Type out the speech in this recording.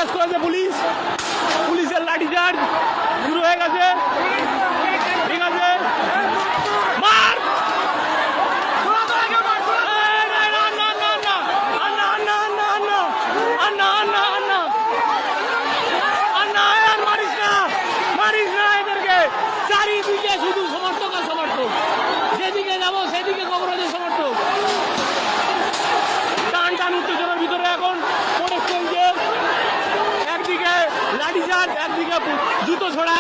লাঠিচার্জ করেছে পুলিশ, পুলিশের লাঠিচার্জ শুরু হয়ে গেছে। ঠিক আছে, মার চারিদিকে শুধু সমর্থক আর সমর্থক, যেদিকে যাবো সেদিকে কংগ্রেসের সমর্থক। টান টান উত্তেজনার ভিতরে এখন প্রোটেস্ট চলছে, একদিকে লাঠিচার্জ একদিকে জুতো ছোড়া।